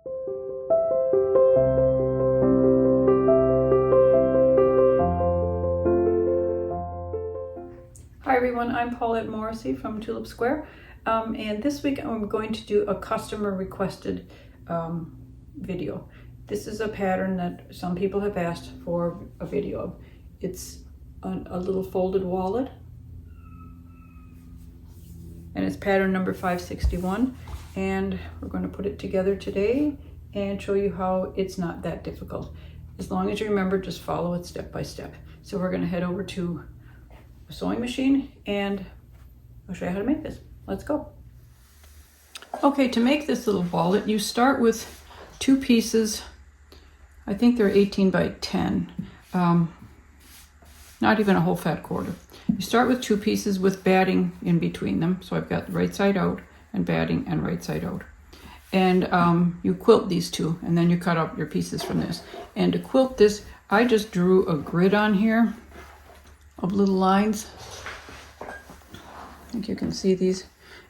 Hi everyone, I'm Paulette Morrissey from Tulip Square, and this week I'm going to do a customer requested video. This is a pattern that some people have asked for a video of. It's a little folded wallet, and it's pattern number 561, and we're going to put it together today and show you how it's not that difficult. As long as you remember, just follow it step by step. So we're going to head over to a sewing machine and I'll show you how to make this. Let's go. Okay, to make this little wallet, you start with two pieces. I think they're 18 by 10. Not even a whole fat quarter. You start with two pieces with batting in between them. So I've got right side out and batting and right side out. And you quilt these two, and then you cut up your pieces from this. And to quilt this, I just drew a grid on here of little lines. I think you can see these.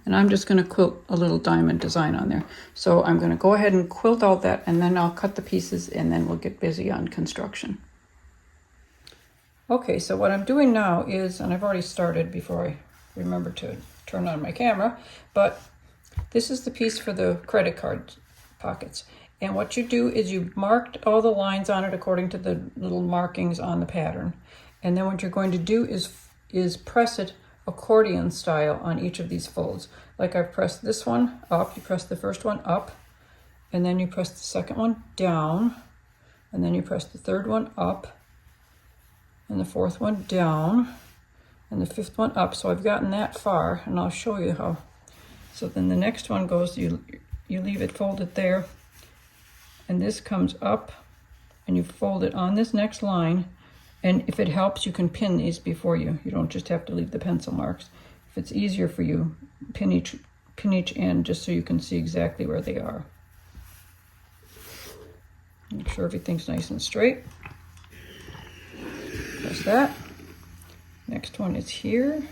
And I'm just going to quilt a little diamond design on there. So I'm going to go ahead and quilt all that, and then I'll cut the pieces, and then we'll get busy on construction. Okay, so what I'm doing now is, and I've already started before I remember to turn on my camera, but this is the piece for the credit card pockets. And what you do is you marked all the lines on it according to the little markings on the pattern. And then what you're going to do is press it accordion style on each of these folds. Like I've pressed this one up, you press the first one up, and then you press the second one down, and then you press the third one up, and the fourth one down, and the fifth one up. So I've gotten that far, and I'll show you how. So then the next one goes, you leave it folded there, and this comes up, and you fold it on this next line. And if it helps, you can pin these before you don't just have to leave the pencil marks. If it's easier for you, pin each end just so you can see exactly where they are. Make sure everything's nice and straight. Press that. Next one is here.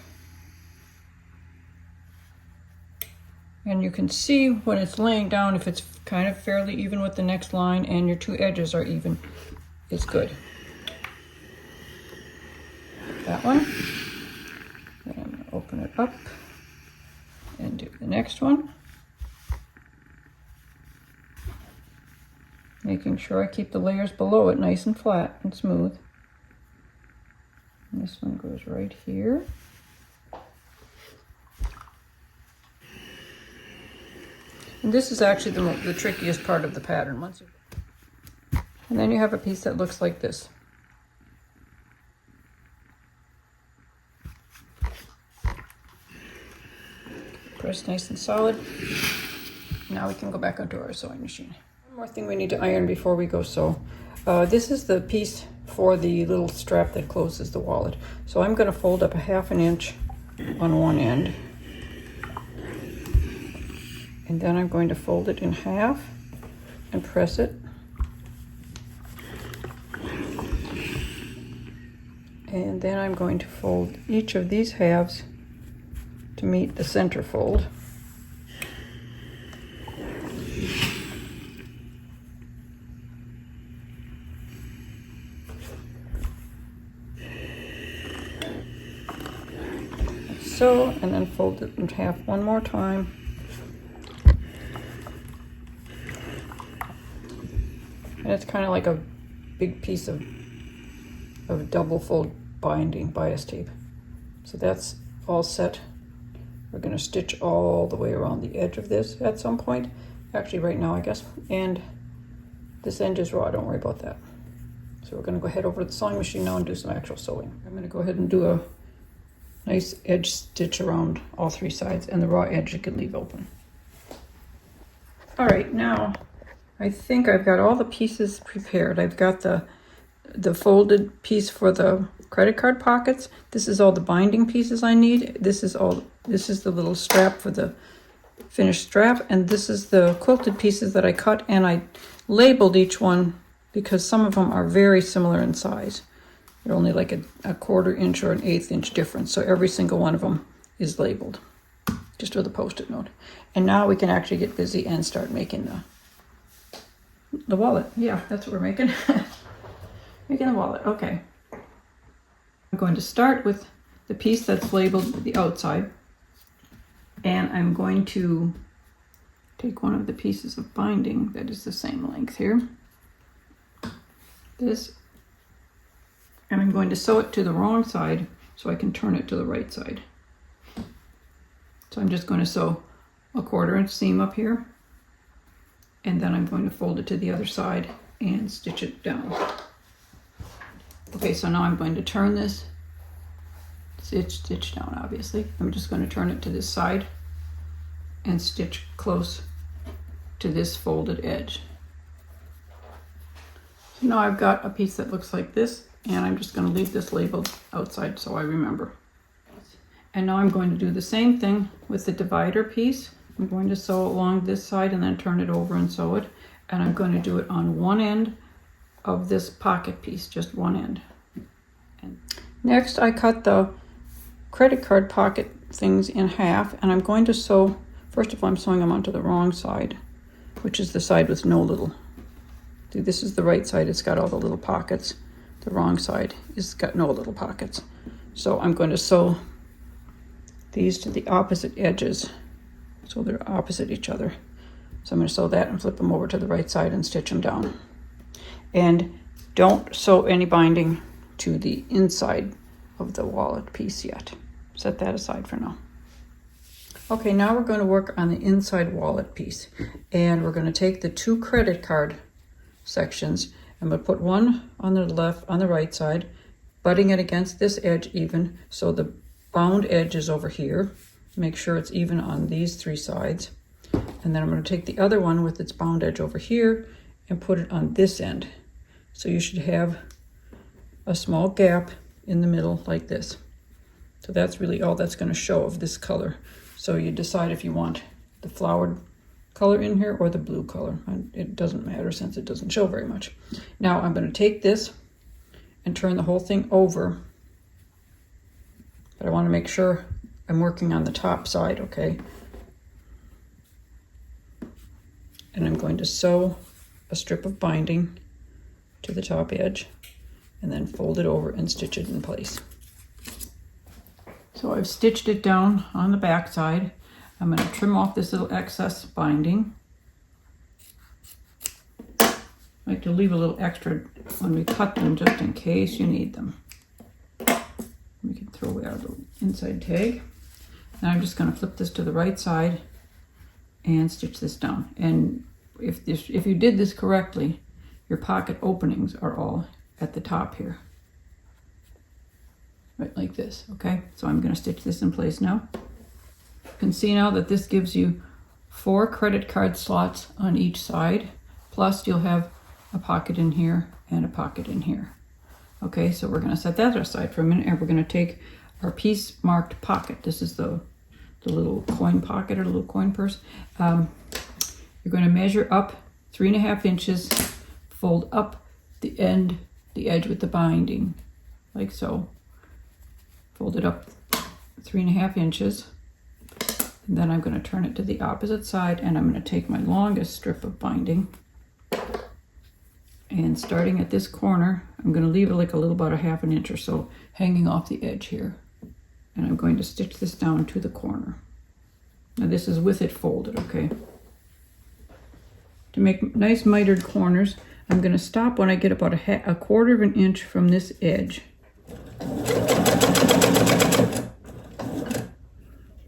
And you can see when it's laying down, if it's kind of fairly even with the next line and your two edges are even, it's good. That one. Then I'm going to open it up and do the next one. Making sure I keep the layers below it nice and flat and smooth. And this one goes right here. And this is actually the trickiest part of the pattern. And then you have a piece that looks like this. Press nice and solid. Now we can go back onto our sewing machine. One more thing we need to iron before we go sew. This is the piece for the little strap that closes the wallet. So I'm going to fold up a ½ inch on one end. And then I'm going to fold it in half and press it. And then I'm going to fold each of these halves to meet the center fold. Like so, and then fold it in half one more time. And it's kind of like a big piece of double fold binding bias tape. So that's all set. We're going to stitch all the way around the edge of this at some point. Actually right now, I guess. And this end is raw, don't worry about that. So we're going to go head over to the sewing machine now and do some actual sewing. I'm going to go ahead and do a nice edge stitch around all three sides, and the raw edge you can leave open. All right, now I think I've got all the pieces prepared. I've got the folded piece for the credit card pockets. This is all the binding pieces I need. This is the little strap for the finished strap, and this is the quilted pieces that I cut, and I labeled each one because some of them are very similar in size. They're only like a 1/4 inch or an 1/8 inch difference, so every single one of them is labeled, just with a Post-it note. And now we can actually get busy and start making The wallet, yeah, that's what we're making. Making the wallet, okay. I'm going to start with the piece that's labeled the outside, and I'm going to take one of the pieces of binding that is the same length here, this, and I'm going to sew it to the wrong side so I can turn it to the right side. So I'm just going to sew a 1/4 inch seam up here, and then I'm going to fold it to the other side and stitch it down. Okay, so now I'm going to turn this, stitch down obviously. I'm just going to turn it to this side and stitch close to this folded edge. So now I've got a piece that looks like this, and I'm just going to leave this labeled outside so I remember. And now I'm going to do the same thing with the divider piece. I'm going to sew along this side and then turn it over and sew it. And I'm going to do it on one end of this pocket piece, just one end. And next, I cut the credit card pocket things in half, and I'm going to sew, first of all, I'm sewing them onto the wrong side, which is the side with no little. See, this is the right side, it's got all the little pockets. The wrong side is got no little pockets. So I'm going to sew these to the opposite edges, so they're opposite each other. So I'm going to sew that and flip them over to the right side and stitch them down. And don't sew any binding to the inside of the wallet piece yet. Set that aside for now. Okay, now we're going to work on the inside wallet piece. And we're going to take the 2 credit card sections. I'm going to put one on the left, on the right side, butting it against this edge even, so the bound edge is over here. Make sure it's even on these 3 sides. And then I'm going to take the other one with its bound edge over here and put it on this end. So you should have a small gap in the middle like this. So that's really all that's going to show of this color. So you decide if you want the flowered color in here or the blue color. And it doesn't matter since it doesn't show very much. Now I'm going to take this and turn the whole thing over. But I want to make sure I'm working on the top side, okay? And I'm going to sew a strip of binding to the top edge and then fold it over and stitch it in place. So I've stitched it down on the back side. I'm going to trim off this little excess binding. I like to leave a little extra when we cut them just in case you need them. We can throw away our little inside tag. Now I'm just going to flip this to the right side and stitch this down. And if you did this correctly, your pocket openings are all at the top here. Right like this, okay? So I'm going to stitch this in place now. You can see now that this gives you 4 credit card slots on each side, plus you'll have a pocket in here and a pocket in here. Okay, so we're going to set that aside for a minute, and we're going to take our piece marked pocket. This is the little coin pocket or little coin purse. You're going to measure up 3.5 inches, fold up the edge with the binding, like so. Fold it up 3.5 inches, and then I'm going to turn it to the opposite side, and I'm going to take my longest strip of binding, and starting at this corner, I'm going to leave it like a little about 1/2 inch or so hanging off the edge here, and I'm going to stitch this down to the corner. Now this is with it folded, okay? To make nice mitered corners, I'm going to stop when I get about 1/4 inch from this edge.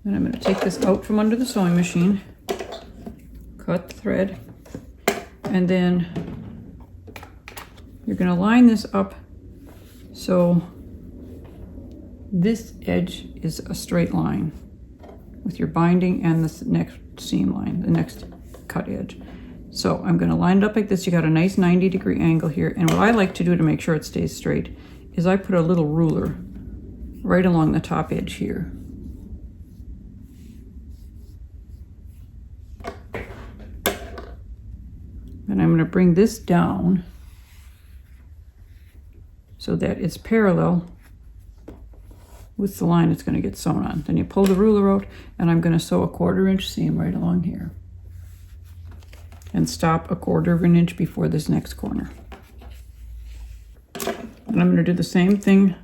And I'm going to take this out from under the sewing machine, cut the thread, and then you're going to line this up so this edge is a straight line with your binding and the next seam line, the next cut edge. So I'm going to line it up like this. You got a nice 90-degree angle here. And what I like to do to make sure it stays straight is I put a little ruler right along the top edge here. And I'm going to bring this down so that it's parallel with the line it's going to get sewn on. Then you pull the ruler out, and I'm going to sew a 1/4 inch seam right along here. and stop 1/4 of an inch before this next corner. And I'm going to do the same thing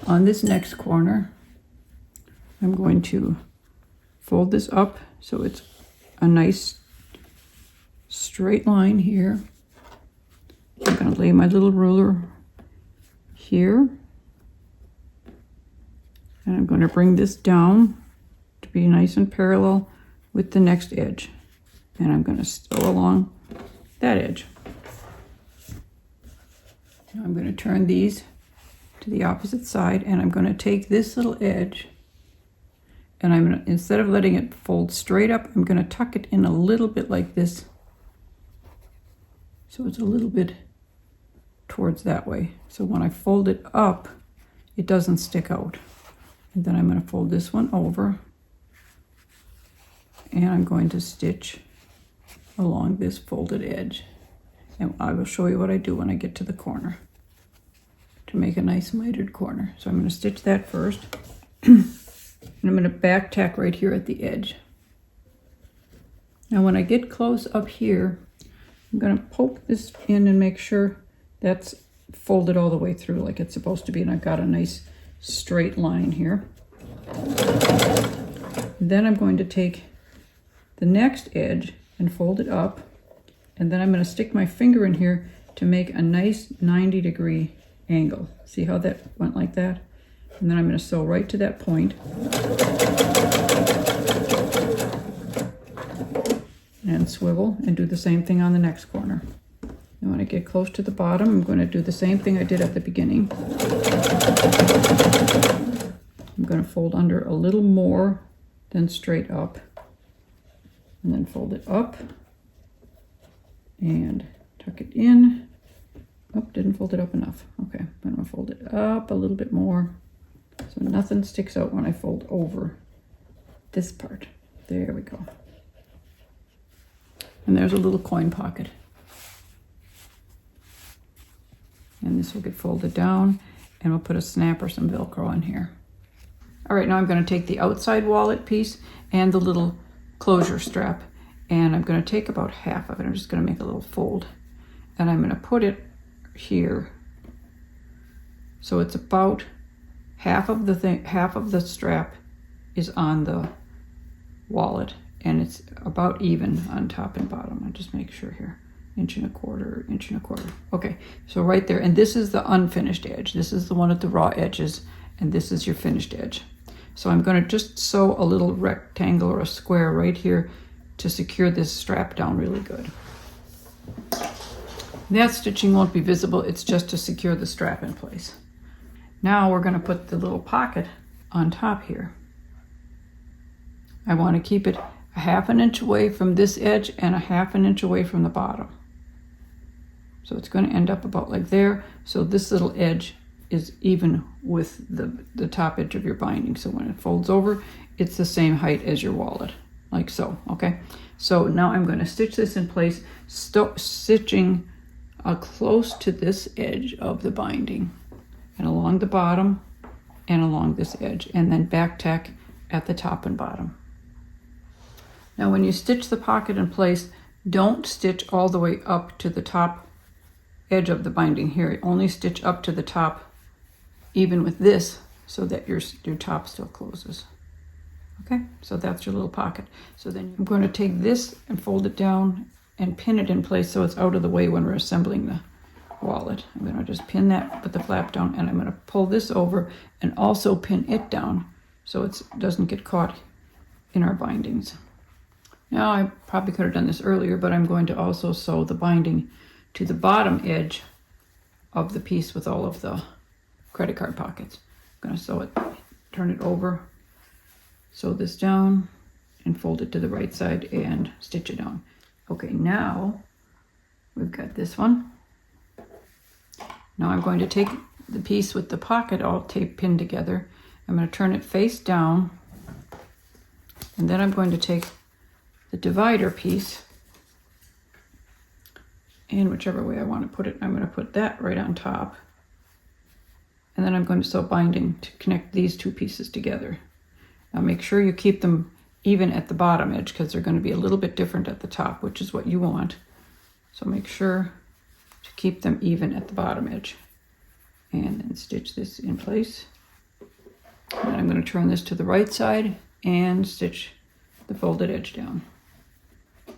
on this next corner. I'm going to fold this up so it's a nice straight line here. I'm going to lay my little ruler here, and I'm going to bring this down to be nice and parallel with the next edge, and I'm going to sew along that edge. Now I'm going to turn these to the opposite side, and I'm going to take this little edge, and I'm going to, instead of letting it fold straight up, I'm going to tuck it in a little bit like this, so it's a little bit towards that way. So when I fold it up, it doesn't stick out. And then I'm going to fold this one over, and I'm going to stitch along this folded edge. And I will show you what I do when I get to the corner to make a nice mitered corner. So I'm going to stitch that first. And I'm going to back tack right here at the edge. Now when I get close up here, I'm going to poke this in and make sure that's folded all the way through like it's supposed to be, and I've got a nice straight line here. Then I'm going to take the next edge and fold it up, and then I'm going to stick my finger in here to make a nice 90-degree angle. See how that went like that? And then I'm going to sew right to that point. And swivel and do the same thing on the next corner. And when I get close to the bottom, I'm going to do the same thing I did at the beginning. I'm going to fold under a little more than straight up, and then fold it up and tuck it in. Oh, didn't fold it up enough. Okay, I'm going to fold it up a little bit more so nothing sticks out when I fold over this part. There we go. And there's a little coin pocket. And this will get folded down, and we'll put a snap or some Velcro in here. All right, now I'm going to take the outside wallet piece and the little closure strap, and I'm going to take about half of it. I'm just going to make a little fold, and I'm going to put it here. So it's about half of the strap is on the wallet, and it's about even on top and bottom. I'll just make sure here. 1.25 inches. Okay, so right there, and this is the unfinished edge. This is the one at the raw edges, and this is your finished edge. So I'm going to just sew a little rectangle or a square right here to secure this strap down really good. That stitching won't be visible, it's just to secure the strap in place. Now we're going to put the little pocket on top here. I want to keep it 1/2 inch away from this edge and 1/2 inch away from the bottom. So it's going to end up about like there. So this little edge is even with the top edge of your binding. So when it folds over, it's the same height as your wallet, like so, okay? So now I'm going to stitch this in place, stitching close to this edge of the binding and along the bottom and along this edge, and then back tack at the top and bottom. Now when you stitch the pocket in place, don't stitch all the way up to the top edge of the binding here. Only stitch up to the top, even with this, so that your top still closes. Okay, so that's your little pocket. So then I'm going to take this and fold it down and pin it in place so it's out of the way when we're assembling the wallet. I'm going to just pin that, put the flap down, and I'm going to pull this over and also pin it down so it doesn't get caught in our bindings. Now I probably could have done this earlier, but I'm going to also sew the binding to the bottom edge of the piece with all of the credit card pockets. I'm going to sew it, turn it over, sew this down, and fold it to the right side and stitch it down. Okay, now we've got this one. Now I'm going to take the piece with the pocket all pinned together. I'm going to turn it face down, and then I'm going to take the divider piece, and whichever way I want to put it, I'm going to put that right on top, and then I'm going to sew binding to connect these two pieces together. Now make sure you keep them even at the bottom edge because they're going to be a little bit different at the top, which is what you want. So make sure to keep them even at the bottom edge. And then stitch this in place. And I'm going to turn this to the right side and stitch the folded edge down.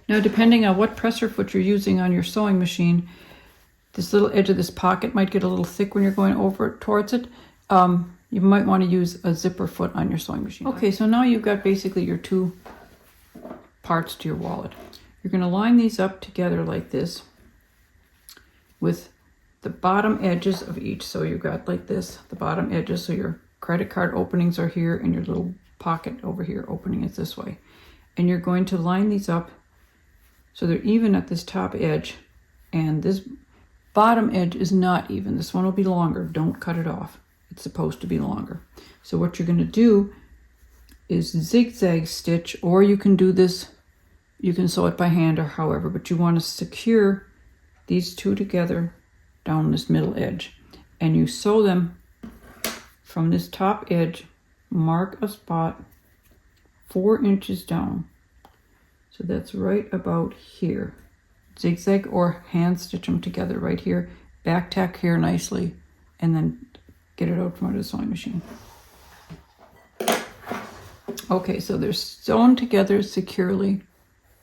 Now, depending on what presser foot you're using on your sewing machine, this little edge of this pocket might get a little thick when you're going over it towards it. You might want to use a zipper foot on your sewing machine. Okay, so now you've got basically your two parts to your wallet. You're going to line these up together like this with the bottom edges of each. So you've got like this, the bottom edges, so your credit card openings are here and your little pocket over here opening is this way. And you're going to line these up so they're even at this top edge, and this bottom edge is not even. This one will be longer. Don't cut it off. It's supposed to be longer. So what you're going to do is zigzag stitch, or you can do this, you can sew it by hand or however, but you want to secure these two together down this middle edge. And you sew them from this top edge, mark a spot 4 inches down. So that's right about here. Zigzag or hand stitch them together right here, back tack here nicely, and then get it out from under the sewing machine. Okay, so they're sewn together securely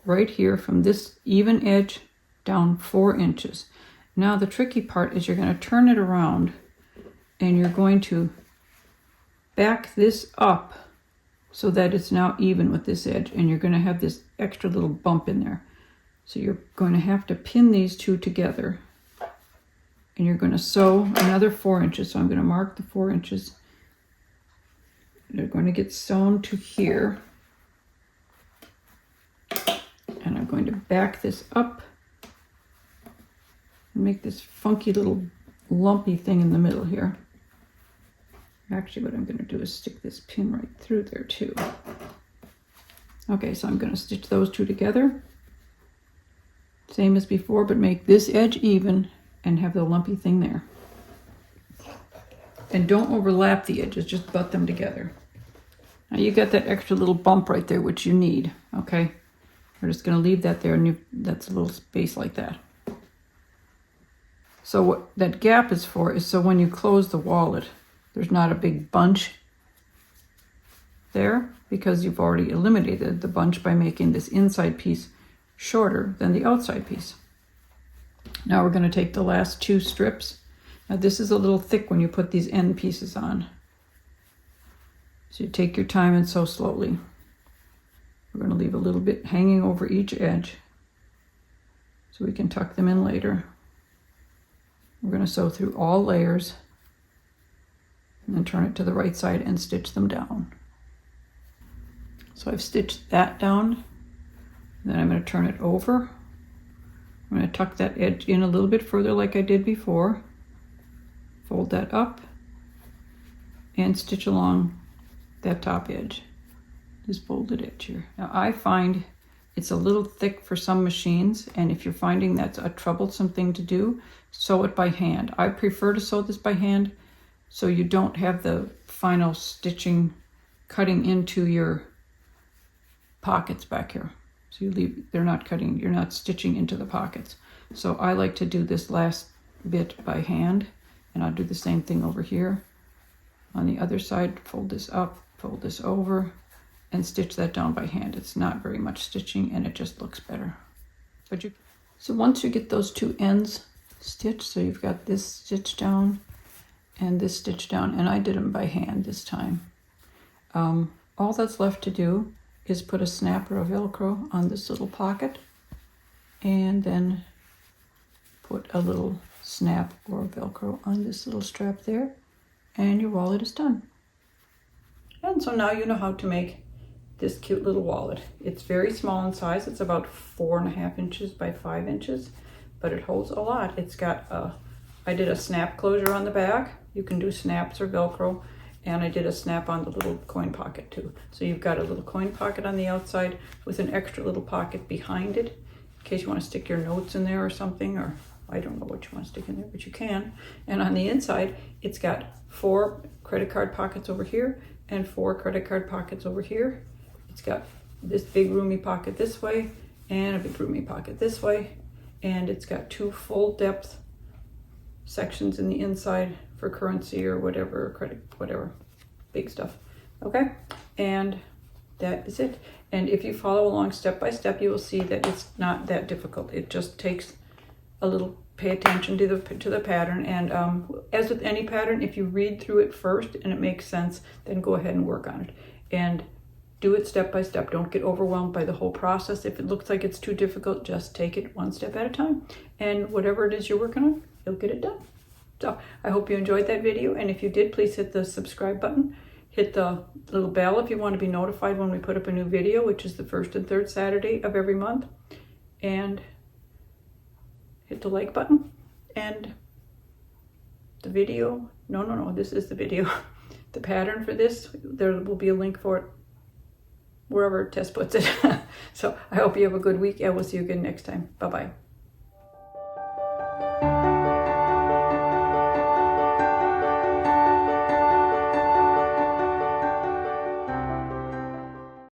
right here from this even edge down 4 inches. Now the tricky part is you're going to turn it around and you're going to back this up so that it's now even with this edge, and you're going to have this extra little bump in there. So you're going to have to pin these two together, and you're going to sew another 4 inches. So I'm going to mark the 4 inches. They're going to get sewn to here, and I'm going to back this up and make this funky little lumpy thing in the middle here. Actually, what I'm going to do is stick this pin right through there too. Okay, so I'm going to stitch those two together. Same as before, but make this edge even and have the lumpy thing there. And don't overlap the edges, just butt them together. Now you got that extra little bump right there, which you need, okay? We're just going to leave that there, and that's a little space like that. So what that gap is for is so when you close the wallet, there's not a big bunch there, because you've already eliminated the bunch by making this inside piece shorter than the outside piece. Now we're going to take the last two strips. Now this is a little thick when you put these end pieces on. So you take your time and sew slowly. We're going to leave a little bit hanging over each edge so we can tuck them in later. We're going to sew through all layers and then turn it to the right side and stitch them down. So I've stitched that down, and then I'm going to turn it over. I'm going to tuck that edge in a little bit further like I did before, fold that up, and stitch along that top edge, this folded edge here. Now I find it's a little thick for some machines, and if you're finding that's a troublesome thing to do, sew it by hand. I prefer to sew this by hand so you don't have the final stitching cutting into your pockets back here. So you leave, they're not cutting, you're not stitching into the pockets. So I like to do this last bit by hand, and I'll do the same thing over here. On the other side, fold this up, fold this over, and stitch that down by hand. It's not very much stitching, and it just looks better. So once you get those two ends stitched, so you've got this stitch down and this stitch down, and I did them by hand this time. All that's left to do is put a snap or a Velcro on this little pocket, and then put a little snap or Velcro on this little strap there, and your wallet is done. And so now you know how to make this cute little wallet. It's very small in size. It's about 4.5 inches by 5 inches, but it holds a lot. It's got I did a snap closure on the back. You can do snaps or Velcro, and I did a snap on the little coin pocket too. So you've got a little coin pocket on the outside with an extra little pocket behind it in case you want to stick your notes in there or something, or I don't know what you want to stick in there, but you can. And on the inside, it's got 4 credit card pockets over here and 4 credit card pockets over here. It's got this big roomy pocket this way and a big roomy pocket this way. And it's got 2 full depth sections in the inside for currency or whatever, credit, whatever, big stuff. Okay, and that is it. And if you follow along step by step, you will see that it's not that difficult. It just takes a little pay attention to the pattern. And as with any pattern, if you read through it first and it makes sense, then go ahead and work on it. And do it step by step. Don't get overwhelmed by the whole process. If it looks like it's too difficult, just take it one step at a time. And whatever it is you're working on, you'll get it done. So I hope you enjoyed that video. And if you did, please hit the subscribe button. Hit the little bell if you want to be notified when we put up a new video, which is the 1st and 3rd Saturday of every month. And hit the like button. And the video, no, this is the video. The pattern for this, there will be a link for it wherever Tess puts it. So I hope you have a good week, and we'll see you again next time. Bye-bye.